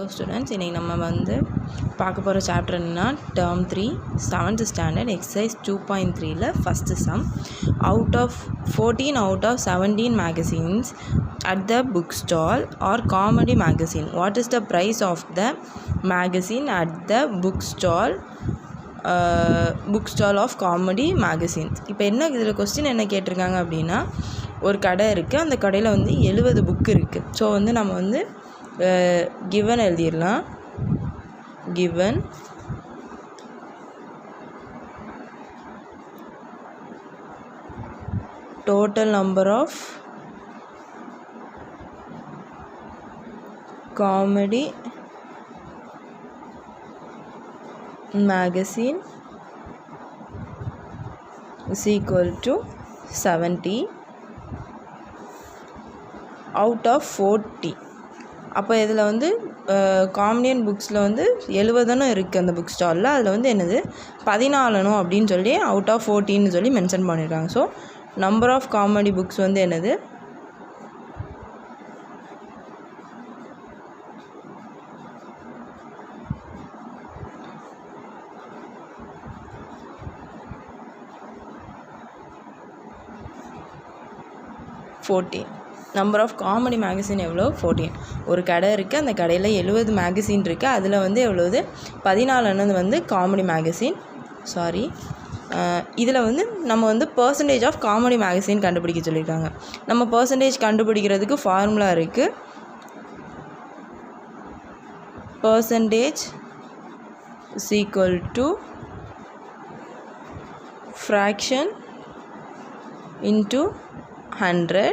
Hello students, இன்னைக்கு நம்ம வந்து பார்க்க போகிற சாப்டர் என்னன்னா term 3 7th standard exercise 2.3ல first sum. Out of 17 magazines at the bookstall or comedy magazine, what is the price of the magazine at the bookstall of comedy magazines? இப்போ என்ன இதில் question என்ன கேட்டிருக்காங்க அப்படின்னா, ஒரு கடை இருக்குது, அந்த கடையில் வந்து 70 புக் இருக்குது. ஸோ வந்து நம்ம வந்து given எழுதிடலாம். given total number of comedy magazine is equal to 70 out of 40. அப்போ இதில் வந்து காமெடியன் புக்ஸில் வந்து 70 இருக்குது அந்த புக் ஸ்டாலில். அதில் வந்து என்னது 14 அப்படின்னு சொல்லி அவுட் ஆஃப் 14 சொல்லி மென்ஷன் பண்ணியிருக்காங்க. So number of comedy books வந்து என்னது 14. நம்பர் ஆஃப் காமெடி மேகசின் எவ்வளோ 14. ஒரு கடை இருக்குது, அந்த கடையில் 70 மேகசின் இருக்குது, அதில் வந்து எவ்வளோது 14 வந்து காமெடி மேகசின். இதில் வந்து நம்ம வந்து பர்சன்டேஜ் ஆஃப் காமெடி மேகசின் கண்டுபிடிக்க சொல்லியிருக்காங்க. நம்ம பர்சன்டேஜ் கண்டுபிடிக்கிறதுக்கு ஃபார்முலா இருக்குது. Percentage is equal to fraction into 100.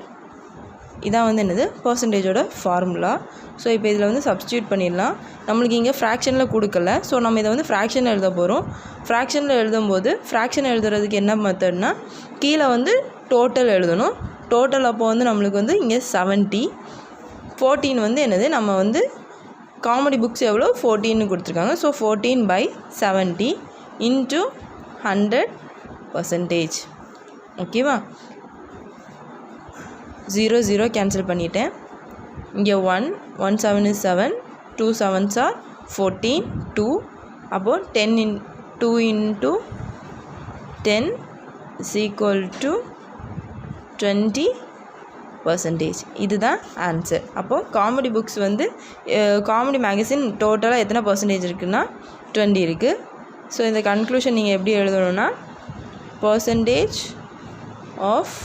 இதான் வந்து என்னது பர்சன்டேஜோட ஃபார்முலா. ஸோ இப்போ இதில் வந்து சப்ஸ்டியூட் பண்ணிடலாம். நம்மளுக்கு இங்கே ஃப்ராக்ஷனில் கொடுக்கல, ஸோ நம்ம இதை வந்து ஃப்ராக்ஷனில் எழுத போகிறோம். ஃப்ராக்ஷனில் எழுதும்போது ஃப்ராக்ஷன் எழுதுறதுக்கு என்ன மெத்தட்னா, கீழே வந்து டோட்டல் எழுதணும். டோட்டல் அப்போ வந்து நம்மளுக்கு வந்து இங்கே 70. 14 வந்து என்னது நம்ம வந்து காமெடி புக்ஸ் எவ்வளோ 14 கொடுத்துருக்காங்க. So 14/70 into 100%. ஓகேவா? 0 0 கேன்சல் பண்ணிட்டேன். இங்கே 1 1 7 is 7, 2 7s are 14, 2 அப்போது 2 into 10 is equal to 20%. இதுதான் ஆன்சர். அப்போது காமெடி புக்ஸ் வந்து காமெடி மேகசின் டோட்டலாக எத்தனை பர்சன்டேஜ் இருக்குன்னா 20 இருக்குது. ஸோ இந்த கன்க்ளூஷன் நீங்கள் எப்படி எழுதணும்னா, percentage of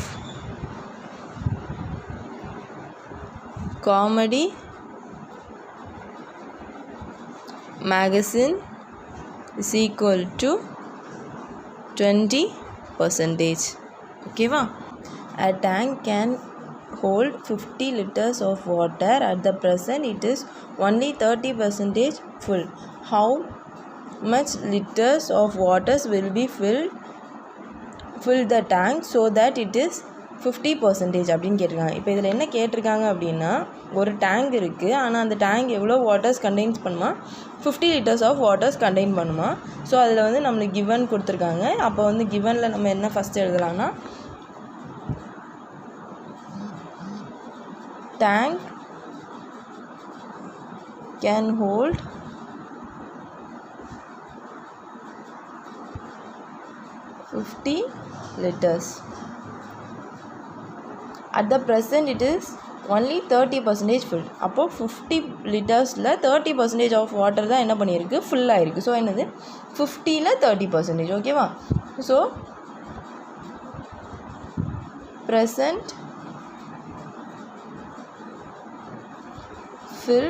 comedy magazine is equal to 20%. ஓகேவா? A tank can hold 50 liters of water. At the present it is only 30% full. How much liters of water will be fill the tank so that it is 50% அப்படின்னு கேட்டிருக்காங்க. இப்போ இதில் என்ன கேட்டிருக்காங்க அப்படின்னா, ஒரு tank இருக்குது, ஆனால் அந்த டேங்க் எவ்வளோ வாட்டர்ஸ் கண்டெயின்ஸ் பண்ணுமா 50 liters ஆஃப் வாட்டர்ஸ் கண்டெயின் பண்ணுமா. ஸோ அதில் வந்து நம்மளுக்கு கிவன் கொடுத்துருக்காங்க. அப்போ வந்து கிவனில் நம்ம என்ன ஃபஸ்ட்டு எழுதலாம்னா, tank can hold 50 liters. At the present it is only 30% full. அப்போது 50 லிட்டர்ஸில் 30% ஆஃப் வாட்டர் தான் என்ன பண்ணியிருக்கு ஃபுல்லாக இருக்குது. ஸோ என்னது 50ல் 30%. ஓகேவா? So present fill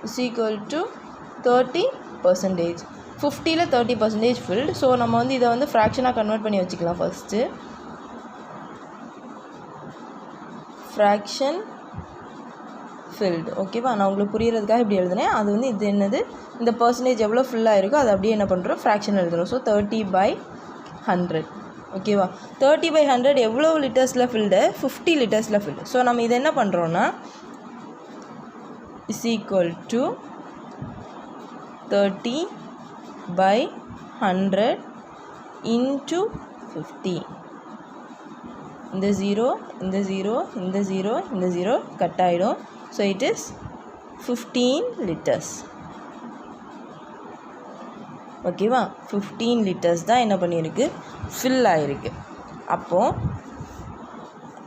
is equal to 30%. 50ல் 30% filled. ஸோ நம்ம வந்து இதை வந்து ஃப்ராக்ஷனாக கன்வெர்ட் பண்ணி வச்சுக்கலாம். First fraction filled. ஓகேவா? நான் உங்களுக்கு புரிகிறதுக்காக இப்படி எழுதுனேன். அது வந்து இது என்னது, இந்த பர்சன்டேஜ் எவ்வளோ ஃபுல்லாக இருக்கோ அதை அப்படியே என்ன பண்ணுறோம் ஃப்ராக்ஷன் எழுதுகிறோம். ஸோ 30/100. ஓகேவா? 30/100 எவ்வளோ லிட்டர்ஸில் ஃபில்டு 50 லிட்டர்ஸில் ஃபில்டு. ஸோ நம்ம இதை என்ன பண்ணுறோன்னா, இஸ் ஈக்குவல் டு 30/100 இன்ட்டு 50. இந்த 0 இந்த 0 இந்த 0 இந்த 0 கட் ஆகிடும். So it is 15 liters. ஓகேவா, 15 liters தான் என்ன பண்ணியிருக்கு, ஃபில் ஆகிருக்கு. அப்போது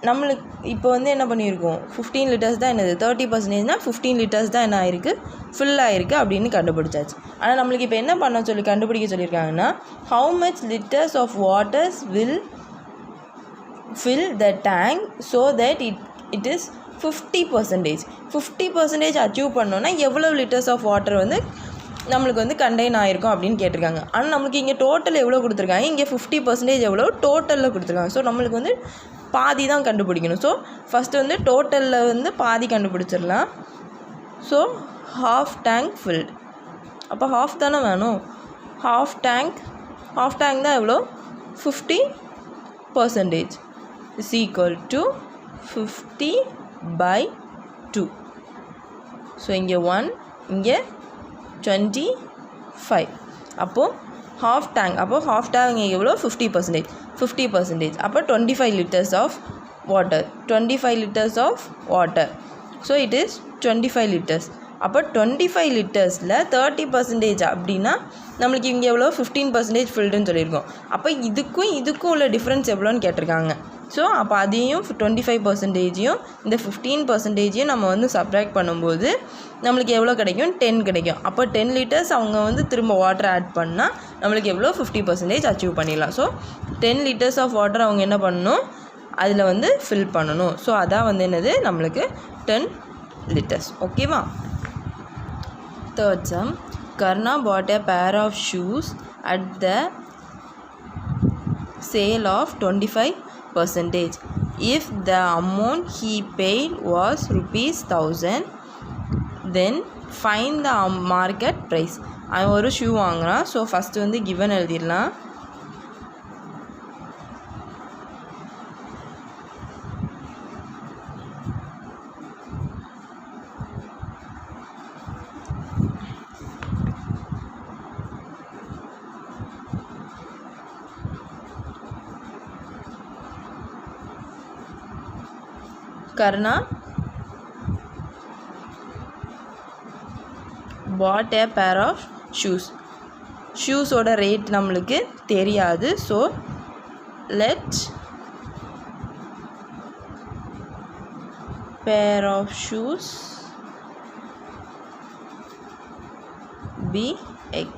நம்மளுக்கு இப்போ வந்து என்ன பண்ணியிருக்கோம், 15 liters தான் என்னது 30%னா 15 liters தான் என்ன ஆகிருக்கு, ஃபில் ஆகிருக்கு அப்படின்னு கண்டுபிடிச்சாச்சு. ஆனால் நம்மளுக்கு இப்போ என்ன பண்ண சொல்லி கண்டுபிடிக்க சொல்லியிருக்காங்கன்னா, how much liters of waters will fill the tank so that it is 50%. 50% achieve பண்ணோன்னா எவ்வளோ லிட்டர்ஸ் ஆஃப் வாட்டர் வந்து நம்மளுக்கு வந்து கண்டெயின் ஆகிருக்கும் அப்படின்னு கேட்டிருக்காங்க. ஆனால் நம்மளுக்கு இங்கே டோட்டல் எவ்வளோ கொடுத்துருக்காங்க, இங்கே 50% எவ்வளோ டோட்டலில் கொடுத்துருக்காங்க. ஸோ நம்மளுக்கு வந்து பாதி தான் கண்டுபிடிக்கணும். ஸோ ஃபஸ்ட்டு வந்து டோட்டலில் வந்து பாதி கண்டுபிடிச்சிடலாம். ஸோ ஹாஃப் டேங்க் ஃபில்டு, அப்போ ஹாஃப் தானே வேணும். ஹாஃப் டேங்க் தான் எவ்வளோ, 50% இஸ் ஈக்குவல் டு 50/2. ஸோ இங்கே 1, இங்கே 25. அப்போது ஹாஃப் டேங்க், அப்போது ஹாஃப் டேங்க் எவ்வளோ 50%. அப்போ 25 liters of water, 25 liters of water. So it is 25 liters. அப்போ 25 litersல 30% அப்படின்னா நம்மளுக்கு இங்கே எவ்வளோ 15% ஃபில்டுன்னு சொல்லியிருக்கோம். அப்போ இதுக்கும் உள்ள டிஃப்ரென்ஸ் எவ்வளோன்னு கேட்டிருக்காங்க. ஸோ அப்போ அதையும் 25%யும் இந்த 15%யும் நம்ம வந்து சப்ராக்ட் பண்ணும்போது நம்மளுக்கு எவ்வளோ கிடைக்கும், 10 கிடைக்கும். அப்போ 10 liters அவங்க வந்து திரும்ப வாட்டர் ஆட் பண்ணால் நம்மளுக்கு எவ்வளோ 50% அச்சீவ் பண்ணிடலாம். ஸோ 10 liters ஆஃப் வாட்டர் அவங்க என்ன பண்ணணும், அதில் வந்து ஃபில் பண்ணணும். ஸோ அதான் வந்து என்னது நம்மளுக்கு 10 liters. ஓகேவா. Third sum, Karna bought a pair of shoes at the sale of 25%. If the amount he paid was ₹1000, then find the market price. அவன் ஒரு ஷூ வாங்குறான். ஸோ ஃபஸ்ட்டு வந்து கிவன் எழுதிடலாம். Karna bought a pair of shoes. ஷூஸோட rate நம்மளுக்கு தெரியாது. So let pair of shoes be x.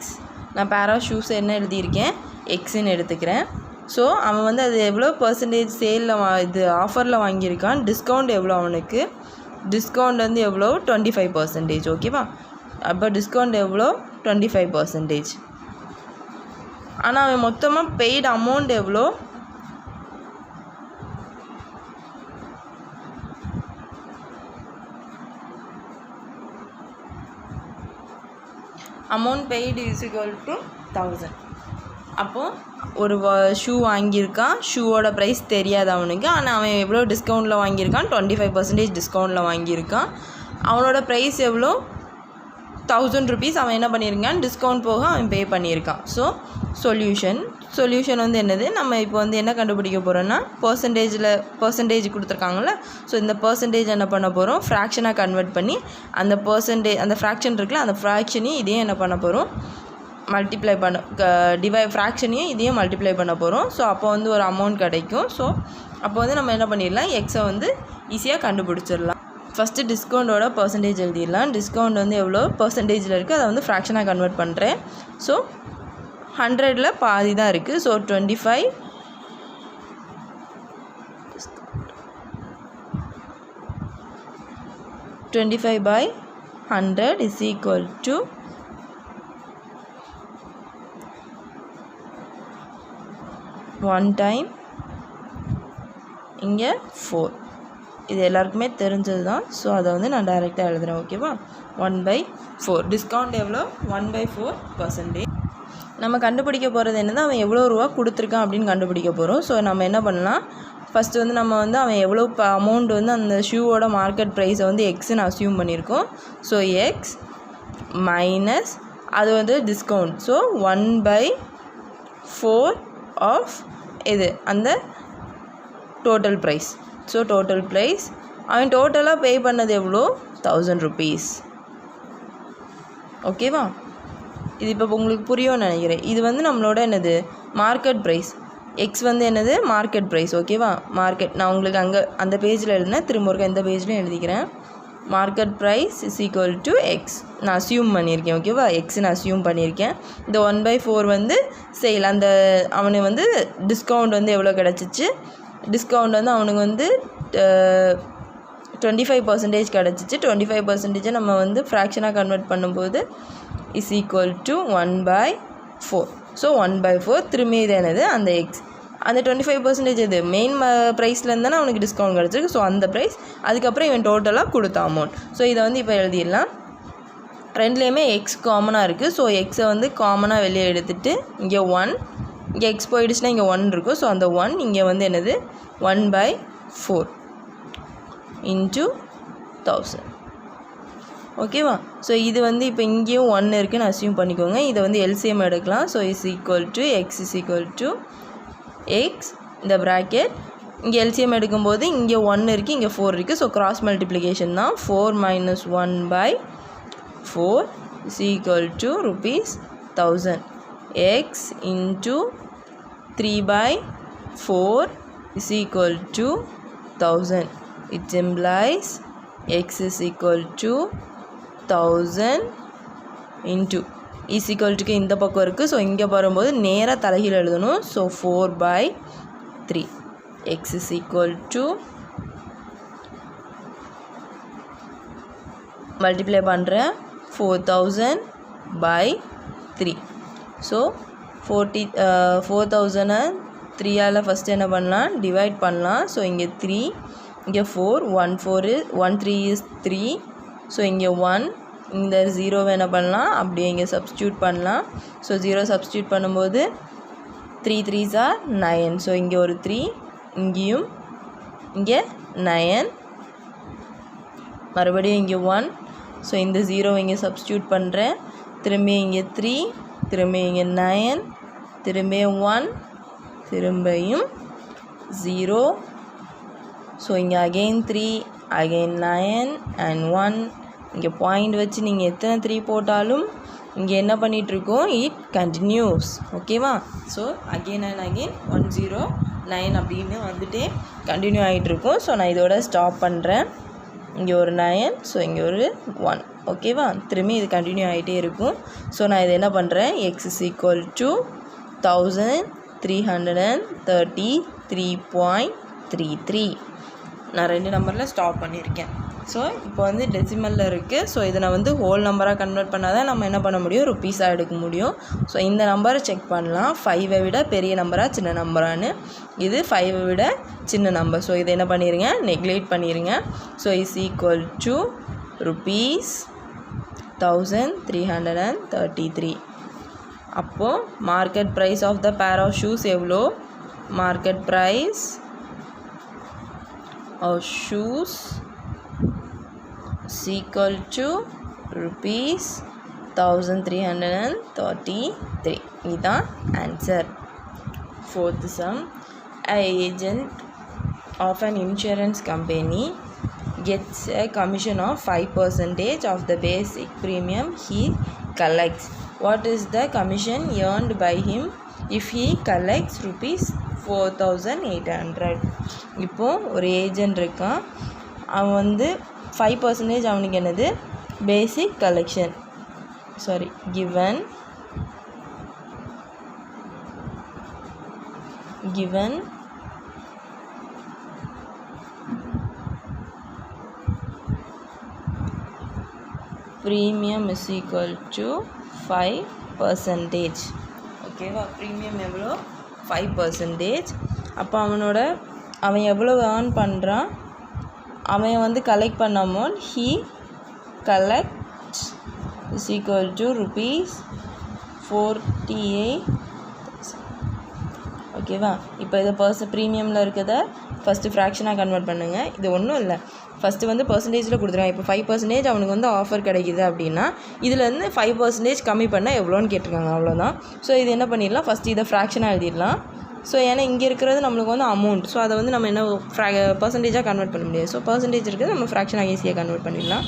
நான் pair of shoes என்ன எழுதியிருக்கேன், எக்ஸ்ன்னு எடுத்துக்கிறேன். ஸோ அவன் வந்து அது எவ்வளோ பர்சன்டேஜ் சேலில் இது ஆஃபரில் வாங்கியிருக்கான், டிஸ்கவுண்ட் எவ்வளோ அவனுக்கு, டிஸ்கவுண்ட் வந்து எவ்வளோ 25%. ஓகேவா. அப்போ டிஸ்கவுண்ட் எவ்வளோ 25%. ஆனால் அவன் மொத்தமாக பெய்டு அமௌண்ட் எவ்வளோ, amount paid is equal to 1000. அப்போது ஒரு ஷூ வாங்கியிருக்கான், ஷூவோட ப்ரைஸ் தெரியாது அவனுக்கு. ஆனால் அவன் எவ்வளோ டிஸ்கவுண்ட்டில் வாங்கியிருக்கான், 25% டிஸ்கவுண்ட்டில் வாங்கியிருக்கான். அவனோட ப்ரைஸ் எவ்வளோ, 1000 rupees. அவன் என்ன பண்ணியிருக்கான், டிஸ்கவுண்ட் போக அவன் பே பண்ணியிருக்கான். ஸோ சொல்யூஷன் வந்து என்னது, நம்ம இப்போ வந்து என்ன கண்டுபிடிக்க போகிறோன்னா, பர்சன்டேஜ் கொடுத்துருக்காங்கல்ல. ஸோ இந்த பர்சன்டேஜ் என்ன பண்ண போகிறோம், ஃப்ராக்ஷனாக கன்வெர்ட் பண்ணி அந்த அந்த ஃப்ராக்ஷன் இருக்குல்ல, அந்த ஃப்ராக்ஷனையும் இதையும் என்ன பண்ண போகிறோம், மல்டிப்ளை பண்ண ஃப்ராக்ஷனையும் இதையும் மல்டிப்ளை பண்ண போகிறோம். ஸோ அப்போ வந்து ஒரு அமௌண்ட் கிடைக்கும். ஸோ அப்போ வந்து நம்ம என்ன பண்ணிடலாம், எக்ஸை வந்து ஈஸியாக கண்டுபிடிச்சிடலாம். ஃபஸ்ட்டு டிஸ்கவுண்டோட பர்சன்டேஜ் எழுதிடலாம். டிஸ்கவுண்ட் வந்து எவ்வளோ பர்சன்டேஜில் இருக்குது, அதை வந்து ஃப்ராக்ஷனாக கன்வெர்ட் பண்ணுறேன். ஸோ 100ல் பாதி தான் இருக்குது. So 25/100 is equal to 1 time இங்கே 4. இது எல்லாருக்குமே தெரிஞ்சது தான். ஸோ அதை வந்து நான் டைரெக்டாக எழுதுகிறேன். ஓகேவா. 1/4 டிஸ்கவுண்ட் எவ்வளோ, 1/4%. நம்ம கண்டுபிடிக்க போகிறது என்னது, அவன் எவ்வளோ ரூபா கொடுத்துருக்கான் அப்படின்னு கண்டுபிடிக்க போகிறோம். ஸோ நம்ம என்ன பண்ணலாம், ஃபஸ்ட்டு வந்து நம்ம வந்து அவன் எவ்வளோ அமௌண்ட் வந்து அந்த ஷூவோட மார்க்கெட் ப்ரைஸை வந்து எக்ஸ்ன்னு அஸ்யூம் பண்ணியிருக்கோம். ஸோ எக்ஸ் மைனஸ் அது வந்து டிஸ்கவுண்ட். ஸோ 1/4 ஆஃப் இது அந்த total price. So total price அவன் டோட்டலாக பே பண்ணது எவ்வளோ, 1000 rupees. ஓகேவா? இது இப்போ உங்களுக்கு புரியும்னு நினைக்கிறேன். இது வந்து நம்மளோட என்னது மார்க்கெட் ப்ரைஸ். எக்ஸ் வந்து என்னது மார்க்கெட் ப்ரைஸ். ஓகேவா? மார்க்கெட் நான் உங்களுக்கு அங்கே அந்த பேஜில் எழுதினேன், திரும்ப ஒரு எந்த பேஜ்லையும் எழுதிக்கிறேன். Market price is equal to X நான் அசியூம் பண்ணியிருக்கேன். ஓகேவா? எக்ஸ்ன்னு அசியூம் பண்ணியிருக்கேன். இந்த 1/4 வந்து சேல். அந்த அவனுக்கு வந்து டிஸ்கவுண்ட் வந்து எவ்வளோ கிடச்சிச்சு, டிஸ்கவுண்ட் வந்து அவனுக்கு வந்து 25% கிடச்சிச்சு. 25% நம்ம வந்து ஃப்ராக்ஷனாக கன்வெர்ட் பண்ணும்போது இஸ் ஈக்குவல் டு 1/4. ஸோ 1/4 திரும்பி இது என்னது அந்த எக்ஸ். அந்த 25% இது மெயின் ப்ரைஸ்லேருந்து தானே அவனுக்கு டிஸ்கவுண்ட் கிடச்சிருக்கு. ஸோ அந்த ப்ரைஸ், அதுக்கப்புறம் இவன் டோட்டலாக கொடுத்த அமௌண்ட். ஸோ இதை வந்து இப்போ எழுதிடலாம். ரெண்டுலேயுமே எக்ஸ் காமனாக இருக்குது. ஸோ எக்ஸை வந்து காமனாக வெளியே எடுத்துகிட்டு இங்கே 1, இங்கே எக்ஸ் போயிடுச்சுன்னா இங்கே 1 இருக்கும். ஸோ அந்த 1 இங்கே வந்து என்னது 1/4 இன்ட்டு 1000. ஓகேவா? ஸோ இது வந்து இப்போ இங்கேயும் 1 இருக்குதுன்னு அசியூம் பண்ணிக்கோங்க. இதை வந்து எல்சிஎம் எடுக்கலாம். So is equal to X is equal to X இந்த ப்ராக்கெட். இங்கே எல்சிஎம் எடுக்கும்போது இங்கே 1 இருக்குது, இங்கே 4 இருக்குது. ஸோ கிராஸ் மல்டிப்ளிகேஷன் தான். 4 - 1/4 is equal to ₹1000. X into 3/4 is equal to 1000. It implies x is equal to 1000 into is equal to இந்த பக்கம் இருக்குது. ஸோ இங்கே வரும்போது நேராக தலைகீழ் எழுதணும். So 4/3 x is equal to multiply பண்ணுறேன் 4000/3. ஸோ 4000 3ஆல் ஃபஸ்ட்டு என்ன பண்ணலாம், டிவைட் பண்ணலாம். ஸோ இங்கே 3, இங்கே 4, 1 3 is 3. ஸோ இங்கே 1, இந்த 0 என்ன பண்ணலாம், அப்படியே இங்கே சப்ஸ்டியூட் பண்ணலாம். ஸோ 0 சப்ஸ்டியூட் பண்ணும்போது 3 3s are 9. ஸோ இங்கே ஒரு 3, இங்கேயும் இங்கே 9, மறுபடியும் இங்கே 1. ஸோ இந்த 0 இங்கே சப்ஸ்டியூட் பண்ணுறேன். திரும்பி இங்கே 3, திரும்பி இங்கே 9, திரும்பியும் 1, திரும்பியும் 0. ஸோ இங்கே அகெயின் 3, அகெயின் 9 and 1. இங்கே பாயிண்ட் வச்சு நீங்கள் எத்தனை 3 போட்டாலும் இங்கே என்ன பண்ணிகிட்ருக்கோம், இட் கண்டினியூஸ். ஓகேவா? ஸோ அகெயின் அண்ட் அகெயின் 1 0 9 அப்படின்னு வந்துட்டே கண்டினியூ ஆகிட்ருக்கும். ஸோ நான் இதோட ஸ்டாப் பண்ணுறேன். இங்கே ஒரு 9, ஸோ இங்கே ஒரு 1. ஓகேவா? திரும்பி இது கண்டினியூ ஆகிட்டே இருக்கும். ஸோ நான் இது என்ன பண்ணுறேன், எக்ஸ் இஸ் ஈக்குவல் டு 1333.33 நான் 2 நம்பரில் ஸ்டாப் பண்ணியிருக்கேன். ஸோ இப்போ வந்து டெசிமலில் இருக்குது. ஸோ இதை நான் வந்து ஹோல் நம்பராக கன்வெர்ட் பண்ணால் தான் நம்ம என்ன பண்ண முடியும், ருப்பீஸாக எடுக்க முடியும். ஸோ இந்த நம்பரை செக் பண்ணலாம், 5ஐ விட பெரிய நம்பரா சின்ன நம்பரானு. இது 5ஐ விட சின்ன நம்பர். ஸோ இதை என்ன பண்ணிடுங்க, நெக்லேட் பண்ணிடுங்க. So is equal to ₹1333. அப்போது market price of the pair of shoes எவ்வளோ, market price of shoes is equal to ₹1333. இதுதான் answer. 4th sum. An agent of an insurance company gets a commission of 5% of the basic premium he collects. What is the commission earned by him if he collects ₹4,800? இப்போது ஒரு agent இருக்கான், அவன் வந்து 5% அவனுக்கு என்னது பேசிக் collection, given premium is equal to 5%. ஓகேவா? Premium எவ்வளோ, 5%. அப்போ அவன் எவ்வளோ ஏர்ன் பண்ணுறான், அவன் வந்து கலெக்ட் பண்ண amount he collects is equal to ₹48,000. ஓகேவா? இப்போ இதை ப்ரீமியமில் இருக்கிறத ஃபஸ்ட்டு ஃப்ராக்ஷனாக கன்வெர்ட் பண்ணுங்கள். இது ஒன்றும் இல்லை, ஃபஸ்ட்டு வந்து பர்சன்டேஜில் கொடுத்துருவாங்க. இப்போ 5% அவனுக்கு வந்து ஆஃபர் கிடைக்கிது அப்படின்னா இதுலேருந்து 5% கம்மி பண்ணால் எவ்வளோன்னு கேட்டிருக்காங்க, அவ்வளோதான். ஸோ இது என்ன பண்ணிடலாம், ஃபஸ்ட்டு இதை ஃப்ராக்ஷனாக எழுதிடலாம். ஸோ ஏன்னா இங்கே இருக்கிறது நம்மளுக்கு வந்து அமௌண்ட், ஸோ அதை வந்து நம்ம என்ன பர்சன்டேஜாக கன்வெர்ட் பண்ண முடியாது. ஸோ பர்சன்டேஜ் இருக்கிறது நம்ம ஃப்ராக்ஷனாக ஈஸியாக கன்வெர்ட் பண்ணிடலாம்.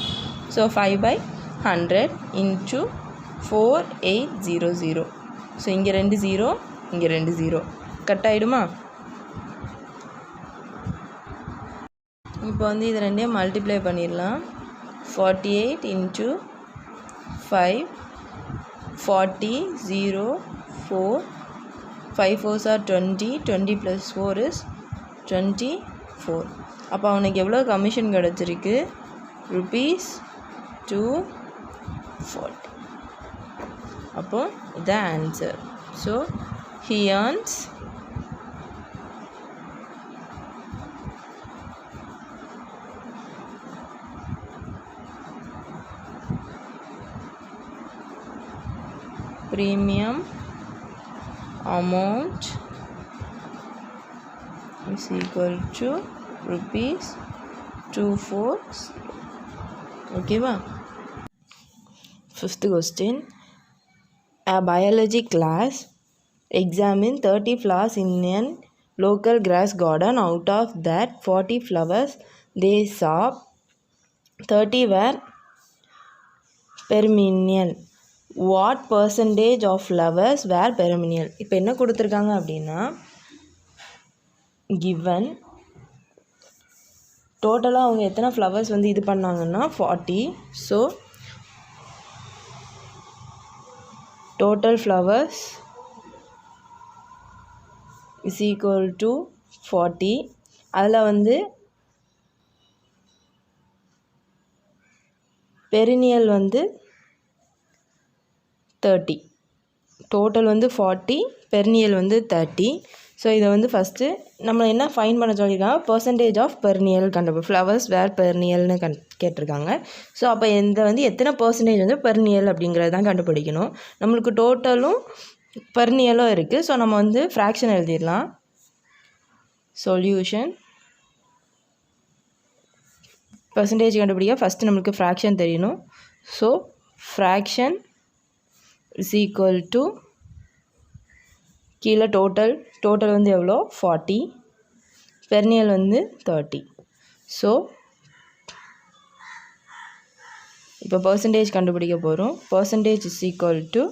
So 5/100 into 4800. ஸோ இங்கே 2 0, இங்கே 2 0 கட் ஆகிடுமா? இப்போ வந்து இது ரெண்டையும் மல்டிப்ளை பண்ணிடலாம். 48 into 5, 40, 0, 4, 5 4s are 20, 20 plus 4 is 24. அப்போ அவனுக்கு எவ்வளோ கமிஷன் கிடச்சிருக்கு? ₹240. அப்போ இதான் answer. So he earns premium amount is equal to ₹240. ஓகேவா? 5th question. A biology class examined 30 flowers in a local grass garden. Out of that 40 flowers they saw 30 were perennial. What percentage of flowers were perennial? இப்போ என்ன கொடுத்துருக்காங்க அப்படின்னா, given டோட்டலாக அவங்க எத்தனை flowers வந்து இது பண்ணாங்கன்னா 40. So total flowers is equal to 40. அதில் வந்து பெரினியல் வந்து 30. டோட்டல் வந்து 40, பெரினியல் வந்து 30. ஸோ இதை வந்து ஃபஸ்ட்டு நம்ம என்ன ஃபைன் பண்ண சொல்லியிருக்காங்க? பர்சன்டேஜ் ஆஃப் பெர்னியல் ஃப்ளவர்ஸ் வேர் பெர்னியல்னு கேட்டிருக்காங்க. ஸோ அப்போ இந்த வந்து எத்தனை பர்சன்டேஜ் வந்து பெர்னியல் அப்படிங்கிறது தான் கண்டுபிடிக்கணும். நம்மளுக்கு டோட்டலும் பெர்னியலும் இருக்குது. ஸோ நம்ம வந்து ஃப்ராக்ஷன் எழுதிடலாம். சொல்யூஷன் பர்சன்டேஜ் கண்டுபிடிக்க ஃபஸ்ட்டு நம்மளுக்கு ஃப்ராக்ஷன் தெரியணும். So fraction is equal to கீழே டோட்டல் வந்து எவ்வளோ? 40, பெர்னியல் வந்து 30. ஸோ இப்போ பர்சன்டேஜ் கண்டுபிடிக்க போகிறோம். Percentage is equal to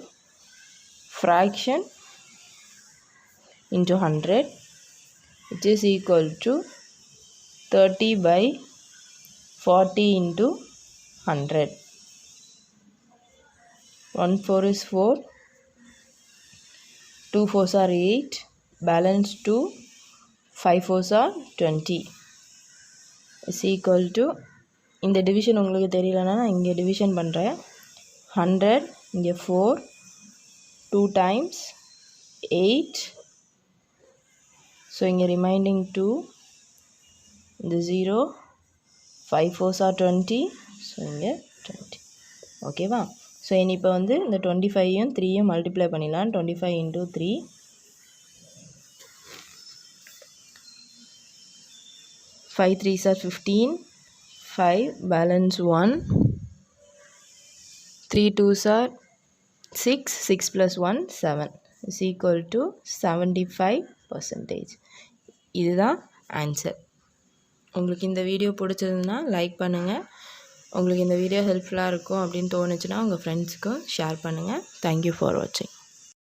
fraction into 100, which is equal to 30/40 into 100. 1 4 is 4, 2 4s are 8, balance 2, 5 4s are 20 is equal to, இந்த டிவிஷன் உங்களுக்கு தெரியலனா நான் இங்கே டிவிஷன் பண்ணுறேன். 100 இங்கே 4, 2 times 8, ஸோ இங்கே ரிமைண்டிங் 2, இந்த 0, 5 4s are 20, ஸோ இங்கே 20. ஓகேவா? ஸோ இனி இப்போ வந்து இந்த 25யும் 3யும் மல்டிப்ளை பண்ணிடலாம். 25 into 3, 5 3s are 15, 5 balance 1, 3 2s are 6, 6 plus 1 7 is equal to 75%. இதுதான் ஆன்சர். உங்களுக்கு இந்த வீடியோ பிடிச்சதுன்னா லைக் பண்ணுங்கள். உங்களுக்கு இந்த வீடியோ ஹெல்ப்ஃபுல்லாக இருக்கும் அப்படின்னு தோணுச்சுன்னா உங்கள் ஃப்ரெண்ட்ஸுக்கும் ஷேர் பண்ணுங்கள். தேங்க்யூ ஃபார் வாட்சிங்.